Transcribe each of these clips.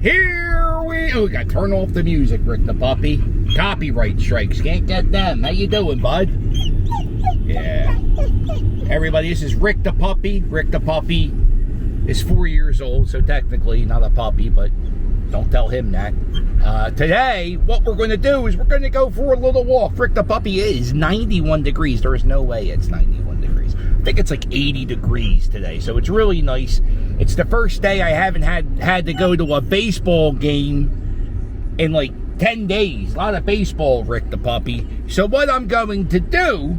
Here we... Oh, we got to turn off the music, Rick the puppy. Copyright strikes. Can't get them. How you doing, bud? Yeah. Everybody, this is Rick the puppy. Rick the puppy is 4 years old, so technically not a puppy, but don't tell him that. Today, what we're going to do is we're going to go for a little walk. Rick the puppy is 91 degrees. There is no way it's 91 degrees. I think it's like 80 degrees today, so it's really nice. It's the first day I haven't had to go to a baseball game in like 10 days. A lot of baseball, Rick the puppy. So what I'm going to do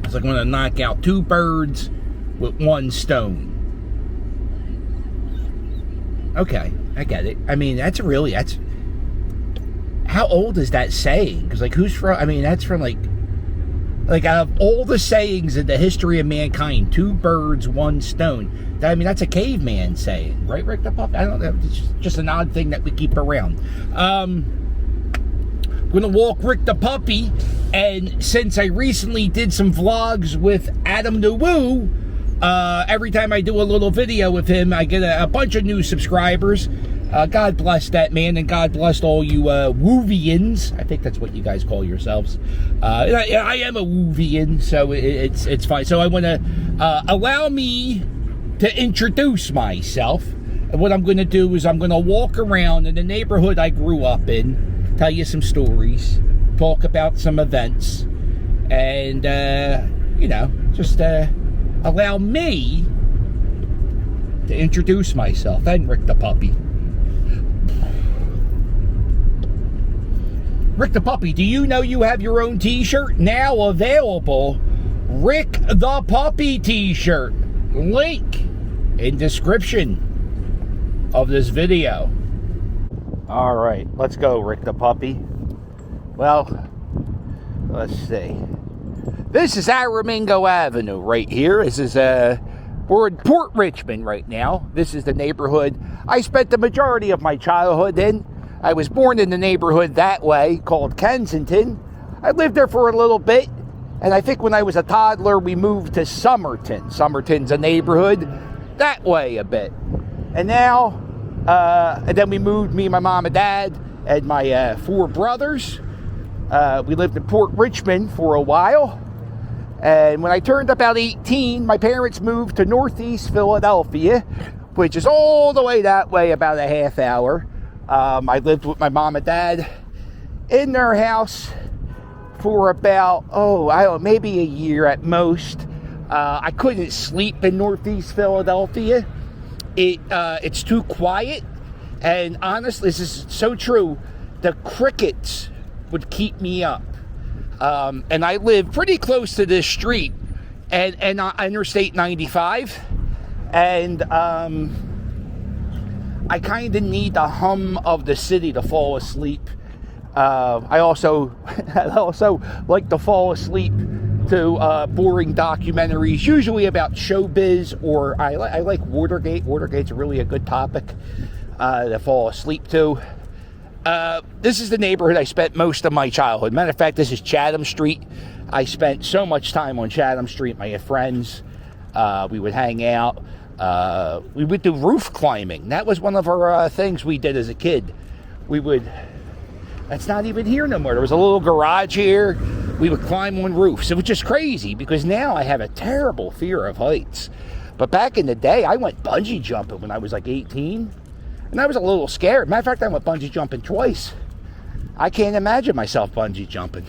is I'm going to knock out 2 birds with 1 stone. Okay, I get it. I mean, that's how old is that saying? Because, like, who's from, I mean, that's from, like, out of all the sayings in the history of mankind, 2 birds, 1 stone. I mean, that's a caveman saying, right, Rick the Puppy? I don't know, it's just an odd thing that we keep around. I'm going to walk Rick the puppy, and since I recently did some vlogs with Adam the Woo, every time I do a little video with him, I get a bunch of new subscribers. God bless that man, and God bless all you Woovians. I think that's what you guys call yourselves. I am a Woovian, so it's fine. So I want to allow me to introduce myself. And what I'm going to do is I'm going to walk around in the neighborhood I grew up in, tell you some stories, talk about some events, and, you know, just allow me to introduce myself and Rick the puppy. Rick the puppy, do you know you have your own t-shirt now available? Rick the puppy t-shirt. Link in description of this video. All right, let's go, Rick the puppy. Well, let's see. This is Aramingo Avenue right here. This is we're in Port Richmond right now. This is the neighborhood I spent the majority of my childhood in. I was born in the neighborhood that way, called Kensington. I lived there for a little bit, and I think when I was a toddler, we moved to Somerton. Somerton's a neighborhood that way a bit. And now, and then we moved, me, my mom and dad, and my 4 brothers. We lived in Port Richmond for a while. And when I turned about 18, my parents moved to Northeast Philadelphia, which is all the way that way, about a half hour. I lived with my mom and dad in their house for about, I don't know, maybe a year at most. I couldn't sleep in Northeast Philadelphia. It's too quiet. And honestly, this is so true. The crickets would keep me up. And I live pretty close to this street and Interstate 95. And I kind of need the hum of the city to fall asleep. I also like to fall asleep to boring documentaries, usually about showbiz, or I like Watergate. Watergate's really a good topic to fall asleep to. This is the neighborhood I spent most of my childhood. Matter of fact, this is Chatham Street. I spent so much time on Chatham Street. I had friends. We would hang out. We would do roof climbing. That was one of our things we did as a kid. That's not even here no more. There was a little garage here. We would climb on roofs. It was just crazy because now I have a terrible fear of heights. But back in the day, I went bungee jumping when I was like 18. And I was a little scared. Matter of fact, I went bungee jumping twice. I can't imagine myself bungee jumping.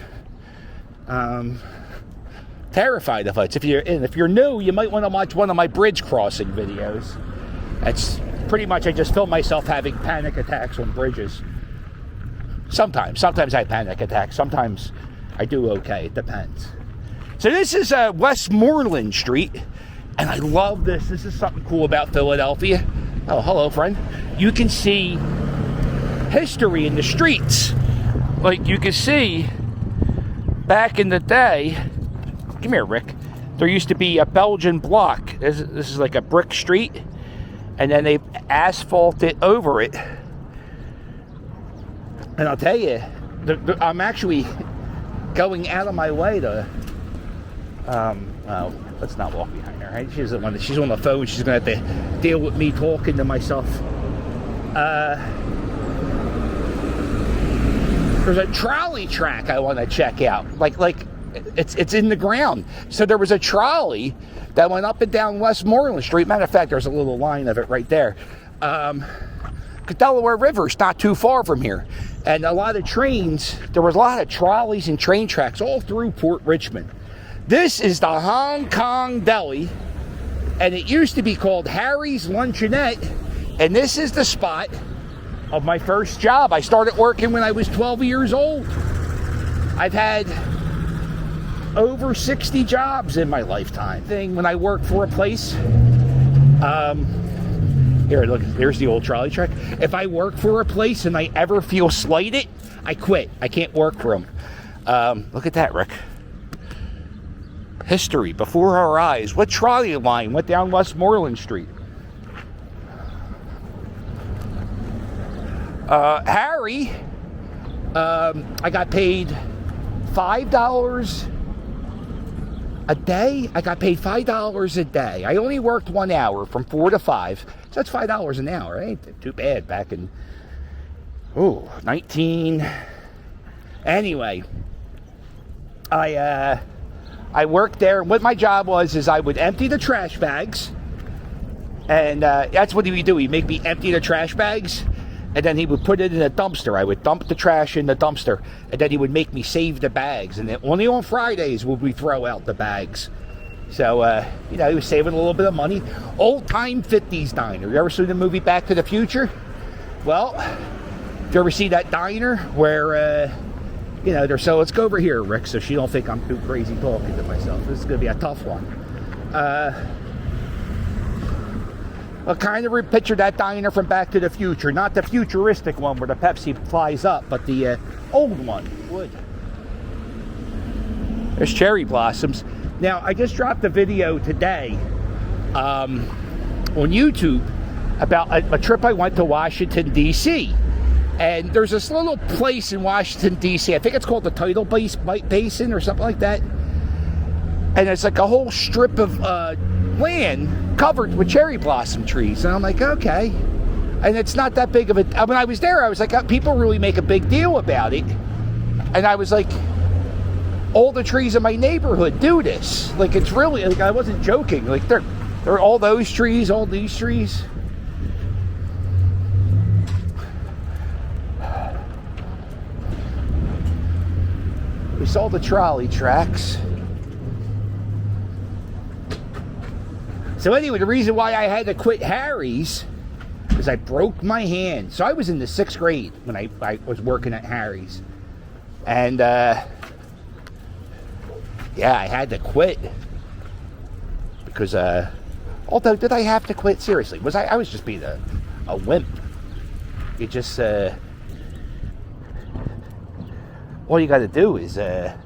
Terrified of heights. If you're new, you might want to watch one of my bridge crossing videos. That's pretty much, I just film myself having panic attacks on bridges. Sometimes I have panic attacks. Sometimes I do okay. It depends. So this is Westmoreland Street, and I love this. This is something cool about Philadelphia. Oh, hello, friend. You can see history in the streets. Like you can see back in the day. Come here, Rick. There used to be a Belgian block. This is like a brick street, and then they asphalted over it. And I'll tell you, I'm actually going out of my way to. Let's not walk behind her. Right? She's on the phone. She's gonna have to deal with me talking to myself. There's a trolley track I want to check out. Like it's in the ground. So there was a trolley that went up and down Westmoreland Street. Matter of fact, there's a little line of it right there. Delaware River's not too far from here. And a lot of trains, there was a lot of trolleys and train tracks all through Port Richmond. This is the Hong Kong Deli, and it used to be called Harry's Luncheonette, and this is the spot of my first job. I started working when I was 12 years old. I've had over 60 jobs in my lifetime. When I worked for a place, here, look, here's the old trolley track. If I work for a place and I ever feel slighted, I quit. I can't work for them. Look at that, Rick. History before our eyes. What trolley line went down Westmoreland Street? Harry, I got paid $5 a day. I got paid $5 a day. I only worked 1 hour from 4 to 5. So that's $5 an hour. Ain't too bad back in, 19. Anyway, I worked there, and what my job was is I would empty the trash bags, and that's what he would do. He'd make me empty the trash bags, and then he would put it in a dumpster. I would dump the trash in the dumpster, and then he would make me save the bags, and then only on Fridays would we throw out the bags. So, he was saving a little bit of money. Old Time 50s Diner. You ever seen the movie Back to the Future? Well, did you ever see that diner where, so let's go over here, Rick, so she don't think I'm too crazy talking to myself. This is going to be a tough one. Well, kind of picture that diner from Back to the Future. Not the futuristic one where the Pepsi flies up, but the old one. Wood. There's cherry blossoms. Now, I just dropped a video today on YouTube about a trip I went to Washington, D.C., and there's this little place in Washington, D.C. I think it's called the Tidal Basin or something like that. And it's like a whole strip of land covered with cherry blossom trees. And I'm like, okay. And it's not that big of a... When I was there, I was like, people really make a big deal about it. And I was like, all the trees in my neighborhood do this. Like, it's really... Like, I wasn't joking. Like, they're all those trees, all these trees. We saw the trolley tracks. So anyway, the reason why I had to quit Harry's is I broke my hand. So I was in the 6th grade when I was working at Harry's. And, yeah, I had to quit. Because, although, did I have to quit? Seriously, I was just being a wimp. You just, all you got to do is, are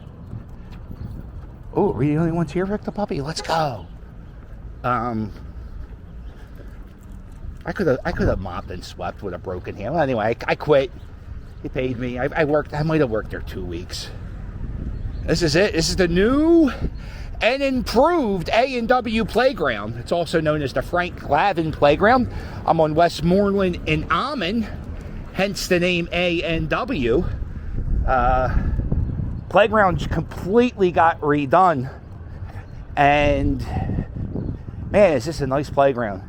we the only ones here, Rick the Puppy? Let's go. I could have mopped and swept with a broken hand. Well, anyway, I quit. He paid me. I might have worked there 2 weeks. This is it. This is the new and improved A&W Playground. It's also known as the Frank Lavin Playground. I'm on Westmoreland in Ammon, hence the name A&W. Playground completely got redone, and man, is this a nice playground.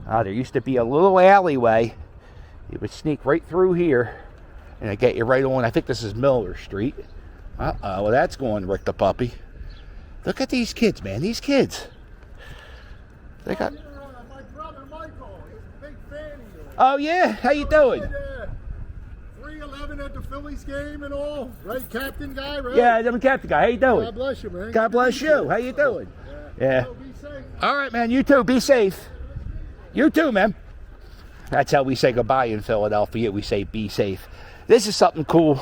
There used to be a little alleyway. You would sneak right through here, and it'd get you right on. I think this is Miller Street. Well, that's going Rick the Puppy. Look at these kids, man. These kids. They got... My brother Michael, he's a big fan of yours. Oh, yeah? How you doing? 3-11 at the Phillies game and all. Right, captain guy, right? Yeah, I'm a captain guy. How you doing? God bless you, man. God bless you. How you doing? Yeah. So be safe. All right, man. You too. Be safe. You too, man. That's how we say goodbye in Philadelphia. We say be safe. This is something cool.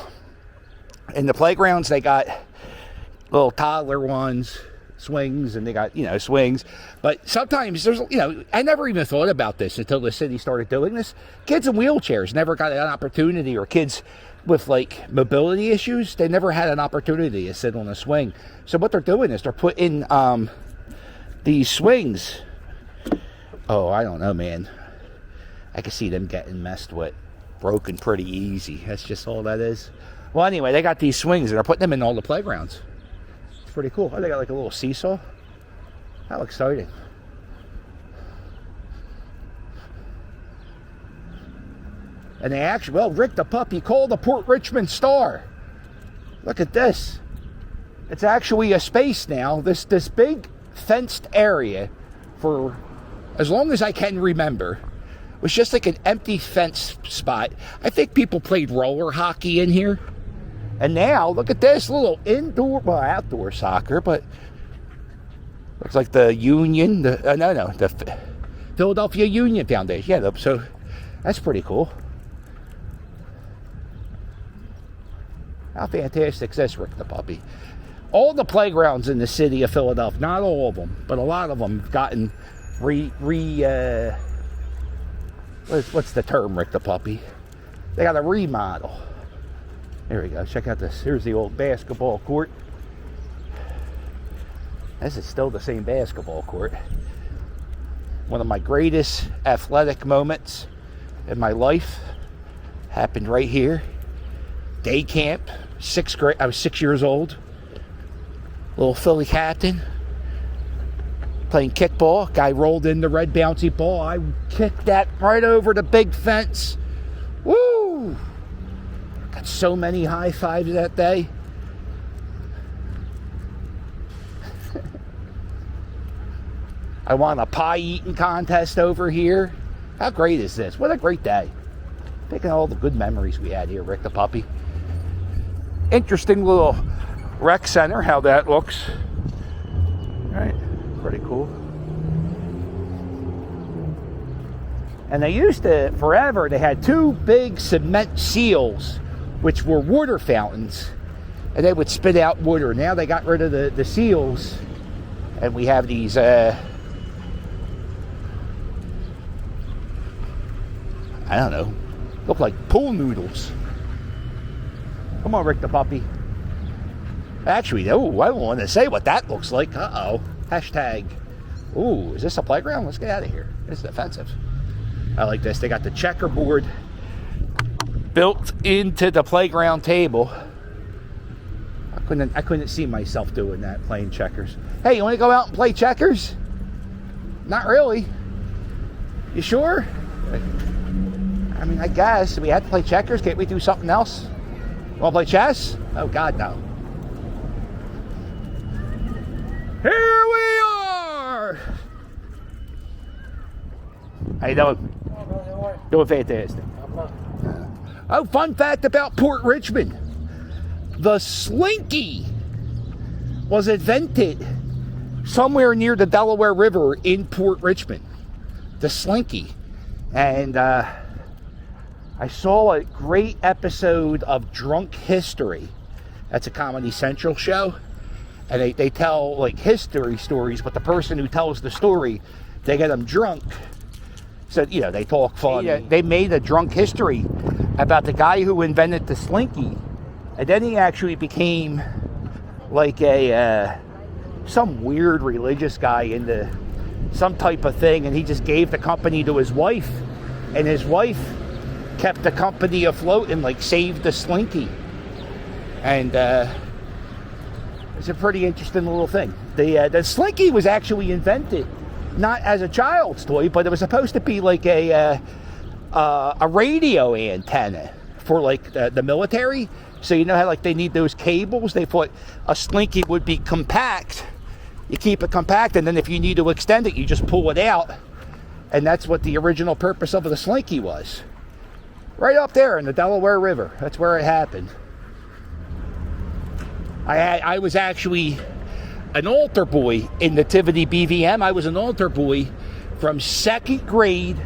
In the playgrounds, they got little toddler ones, swings, and they got, swings. But sometimes there's, I never even thought about this until the city started doing this. Kids in wheelchairs never got an opportunity, or kids with like mobility issues, they never had an opportunity to sit on a swing. So what they're doing is they're putting these swings. Oh, I don't know, man. I can see them getting messed with, broken pretty easy. That's just all that is. Well, anyway, they got these swings and they're putting them in all the playgrounds. It's pretty cool. Oh, they got like a little seesaw. How exciting. And they actually, well, Rick the puppy called the Port Richmond Star. Look at this. It's actually a space now. This big fenced area, for as long as I can remember, was just like an empty fence spot. I think people played roller hockey in here. And now, look at this little indoor, well, outdoor soccer, but looks like the Union, the Philadelphia Union Foundation. Yeah, so that's pretty cool. How fantastic is this, Rick the puppy? All the playgrounds in the city of Philadelphia, not all of them, but a lot of them have gotten what's the term, Rick the puppy? They got a remodel. There we go. Check out this. Here's the old basketball court. This is still the same basketball court. One of my greatest athletic moments in my life happened right here. Day camp, 6th grade. I was 6 years old. Little Philly captain. Playing kickball. Guy rolled in the red bouncy ball. I kicked that right over the big fence. Woo! Got so many high fives that day. I won a pie eating contest over here. How great is this? What a great day. Thinking of all the good memories we had here, Rick the puppy. Interesting little rec center, how that looks. Right, pretty cool. And they used to, forever, they had 2 big cement seals, which were water fountains, and they would spit out water. Now they got rid of the seals, and we have these I don't know, look like pool noodles. Come on, Rick the puppy. Actually, oh, I don't want to say what that looks like. Uh-oh. Hashtag. Ooh, is this a playground? Let's get out of here. This is offensive. I like this. They got the checkerboard built into the playground table. I couldn't see myself doing that, playing checkers. Hey, you want to go out and play checkers? Not really. You sure? I mean, I guess. We had to play checkers. Can't we do something else? Want to play chess? Oh, God, no. Here we are! How you doing? Doing fantastic. Oh, fun fact about Port Richmond. The Slinky was invented somewhere near the Delaware River in Port Richmond. The Slinky. And I saw a great episode of Drunk History. That's a Comedy Central show. And they tell like history stories, but the person who tells the story, they get them drunk. So, they talk funny. They made a drunk history about the guy who invented the Slinky. And then he actually became like some weird religious guy into some type of thing. And he just gave the company to his wife. And his wife kept the company afloat and like saved the Slinky. And it's a pretty interesting little thing. The Slinky was actually invented not as a child's toy, but it was supposed to be like a radio antenna for like the military. So how like they need those cables. They thought a Slinky would be compact. You keep it compact, and then if you need to extend it, you just pull it out. And that's what the original purpose of the Slinky was. Right up there in the Delaware River. That's where it happened. I was actually an altar boy in Nativity BVM. I was an altar boy from 2nd grade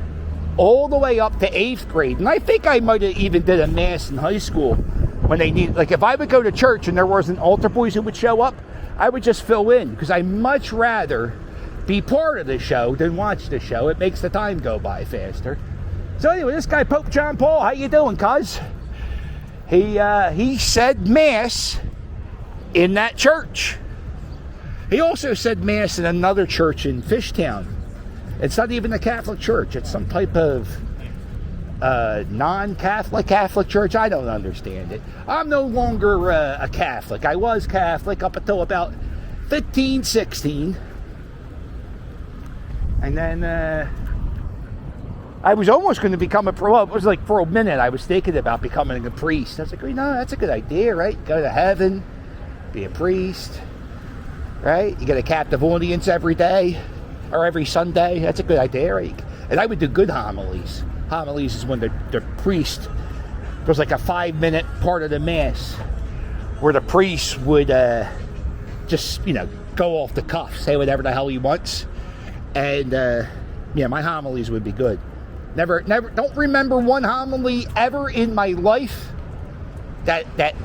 all the way up to 8th grade. And I think I might have even did a mass in high school when they needed, like if I would go to church and there wasn't altar boys who would show up, I would just fill in because I much rather be part of the show than watch the show. It makes the time go by faster. So anyway, this guy Pope John Paul, how you doing, cuz? He said mass in that church. He also said mass in another church in Fishtown. It's not even a Catholic church. It's some type of non-Catholic Catholic church. I don't understand it. I'm no longer a Catholic. I was Catholic up until about 15, 16. And then I was almost going to become it was like for a minute I was thinking about becoming a priest. I was like, no, that's a good idea, right? Go to heaven, be a priest, right? You get a captive audience every day or every Sunday. That's a good idea, right? And I would do good homilies. Homilies is when the priest, there's like a 5-minute part of the mass where the priest would just, go off the cuff, say whatever the hell he wants. And my homilies would be good. Never, don't remember one homily ever in my life that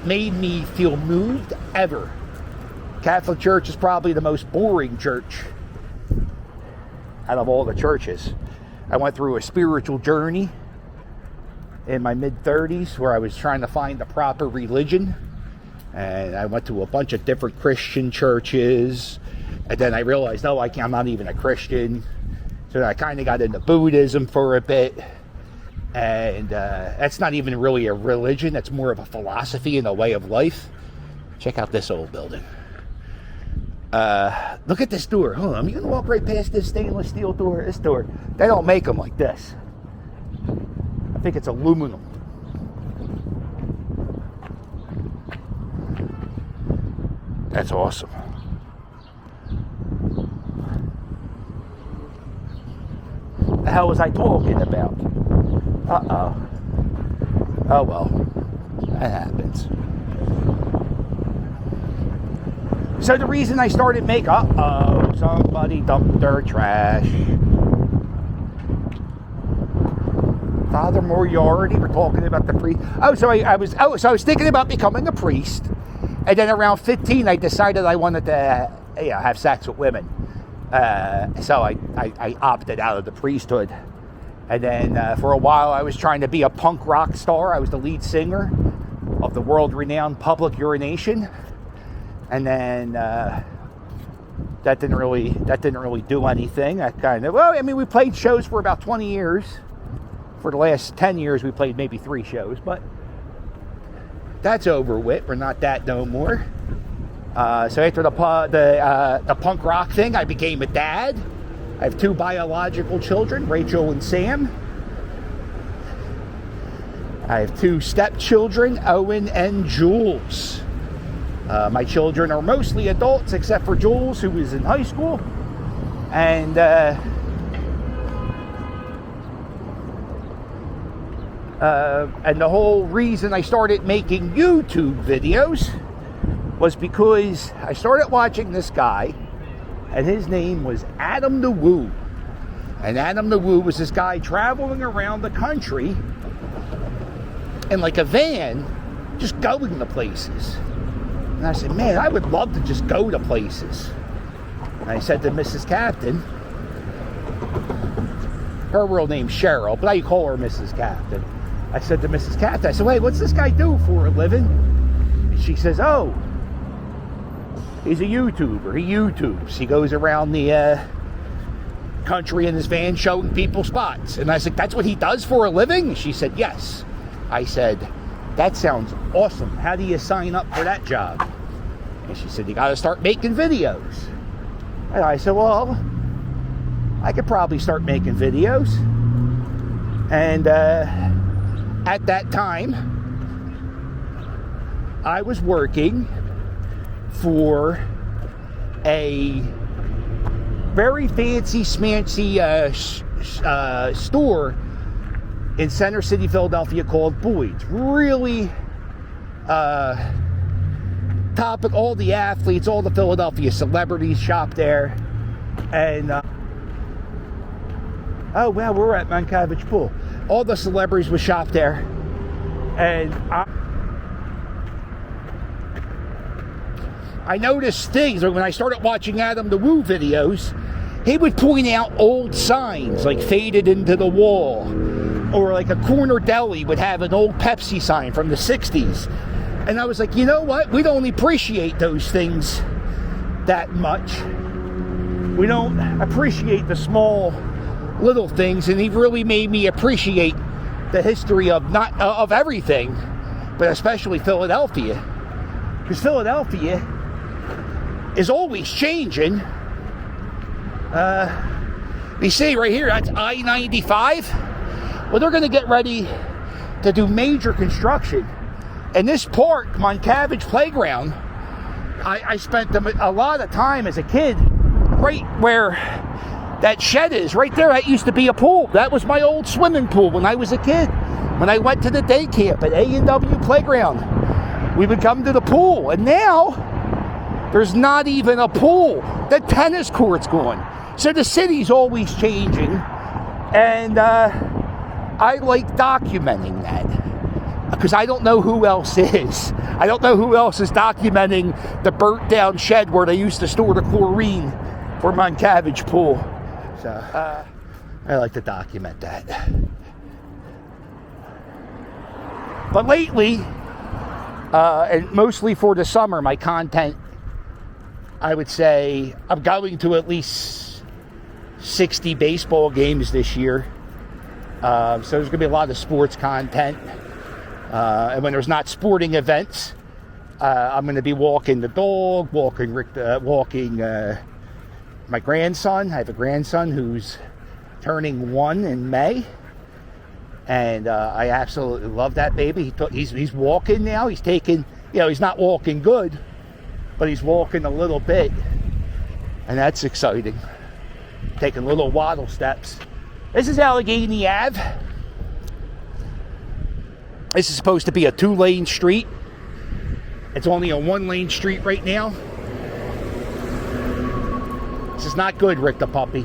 made me feel moved, ever. Catholic Church is probably the most boring church out of all the churches. I went through a spiritual journey in my mid-30s where I was trying to find the proper religion. And I went to a bunch of different Christian churches. And then I realized, I'm not even a Christian. So I kind of got into Buddhism for a bit. And that's not even really a religion. That's more of a philosophy and a way of life. Check out this old building. Look at this door. Hold on, I'm going to walk right past this stainless steel door. This door, they don't make them like this. I think it's aluminum. That's awesome. The hell was I talking about? Uh-oh. Oh well, that happens. So the reason I started making, somebody dumped their trash. Father Moriarty, we're talking about the priest. So I was thinking about becoming a priest. And then around 15, I decided I wanted to have sex with women. So I opted out of the priesthood. And then for a while, I was trying to be a punk rock star. I was the lead singer of the world-renowned Public Urination. And then that didn't really do anything. We played shows for about 20 years. For the last 10 years, we played maybe 3 shows, but that's over with. We're not that no more. So after the punk rock thing, I became a dad. I have 2 biological children, Rachel and Sam. I have 2 stepchildren, Owen and Jules. My children are mostly adults, except for Jules, who is in high school. And the whole reason I started making YouTube videos was because I started watching this guy, and his name was Adam the Woo. And Adam the Woo was this guy traveling around the country in like a van, just going to places. And I said, man, I would love to just go to places. And I said to Mrs. Captain, her real name's Cheryl, but I call her Mrs. Captain. I said to Mrs. Captain, I said, wait, what's this guy do for a living? And she says, oh, he's a YouTuber. He YouTubes. He goes around the country in his van showing people spots. And I said, that's what he does for a living? She said, yes. I said, that sounds awesome. How do you sign up for that job? And she said, you got to start making videos. And I said, well, I could probably start making videos. And at that time, I was working for a very fancy schmancy store in Center City, Philadelphia called Boyd's. Really top of all the athletes, all the Philadelphia celebrities shop there. And oh wow, we're at Mankiewicz Pool. All the celebrities would shop there. And I noticed things. Like when I started watching Adam the Woo videos, he would point out old signs, like faded into the wall. Or like a corner deli would have an old Pepsi sign from the 60s. And I was like, you know what? We don't appreciate those things that much. We don't appreciate the small little things. And he really made me appreciate the history of not of everything, but especially Philadelphia. Because Philadelphia is always changing. You see right here, that's I-95. Well, they're going to get ready to do major construction. And this park, Moncavage Playground, I spent a lot of time as a kid right where that shed is. Right there, that used to be a pool. That was my old swimming pool when I was a kid. When I went to the day camp at A&W Playground, we would come to the pool. And now, there's not even a pool. The tennis court's gone. So the city's always changing. And I like documenting that. Because I don't know who else is. I don't know who else is documenting the burnt down shed where they used to store the chlorine for Moncavage Pool. So I like to document that. But lately, and mostly for the summer, my content, I would say, I'm going to at least 60 baseball games this year. So there's going to be a lot of sports content. And when there's not sporting events, I'm going to be walking the dog, walking my grandson. I have a grandson who's turning 1 in May. And I absolutely love that baby. He's walking now. He's taking, he's not walking good, but he's walking a little bit. And that's exciting. Taking little waddle steps. This is Allegheny Ave. This is supposed to be a 2-lane street. It's only a 1-lane street right now. This is not good, Rick the puppy.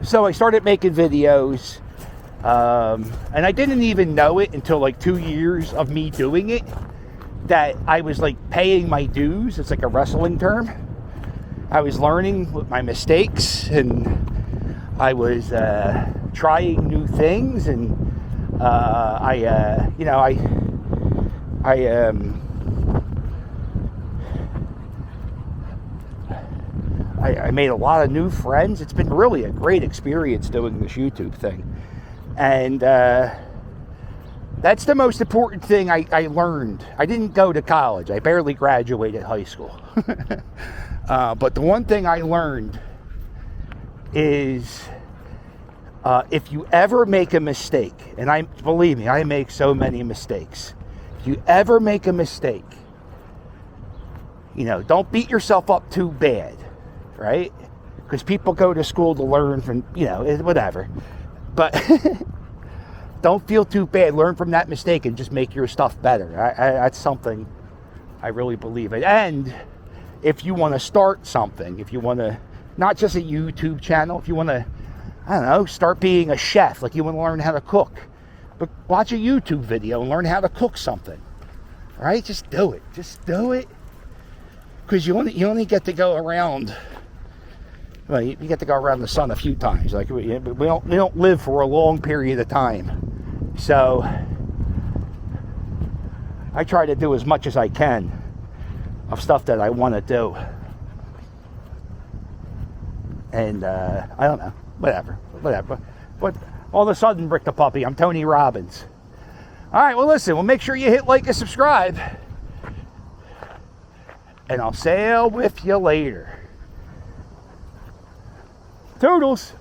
So I started making videos, and I didn't even know it until like 2 years of me doing it, that I was like paying my dues. It's like a wrestling term. I was learning with my mistakes, and I was trying new things, and I made a lot of new friends. It's been really a great experience doing this YouTube thing. And that's the most important thing I learned. I didn't go to college. I barely graduated high school. But the one thing I learned is if you ever make a mistake, and believe me, I make so many mistakes. If you ever make a mistake, don't beat yourself up too bad. Right? Because people go to school to learn from, whatever. But don't feel too bad. Learn from that mistake and just make your stuff better. That's something I really believe in. And if you want to start something, if you want to, not just a YouTube channel, if you want to, start being a chef, like you want to learn how to cook, but watch a YouTube video and learn how to cook something. Right? Just do it. Just do it. Because you only get to go around. Well, you get to go around the sun a few times. Like we don't live for a long period of time, so I try to do as much as I can of stuff that I want to do. And I don't know, whatever. But all of a sudden, Rick the puppy, I'm Tony Robbins. All right, well, listen. Well, make sure you hit like and subscribe, and I'll sail with you later. Toodles.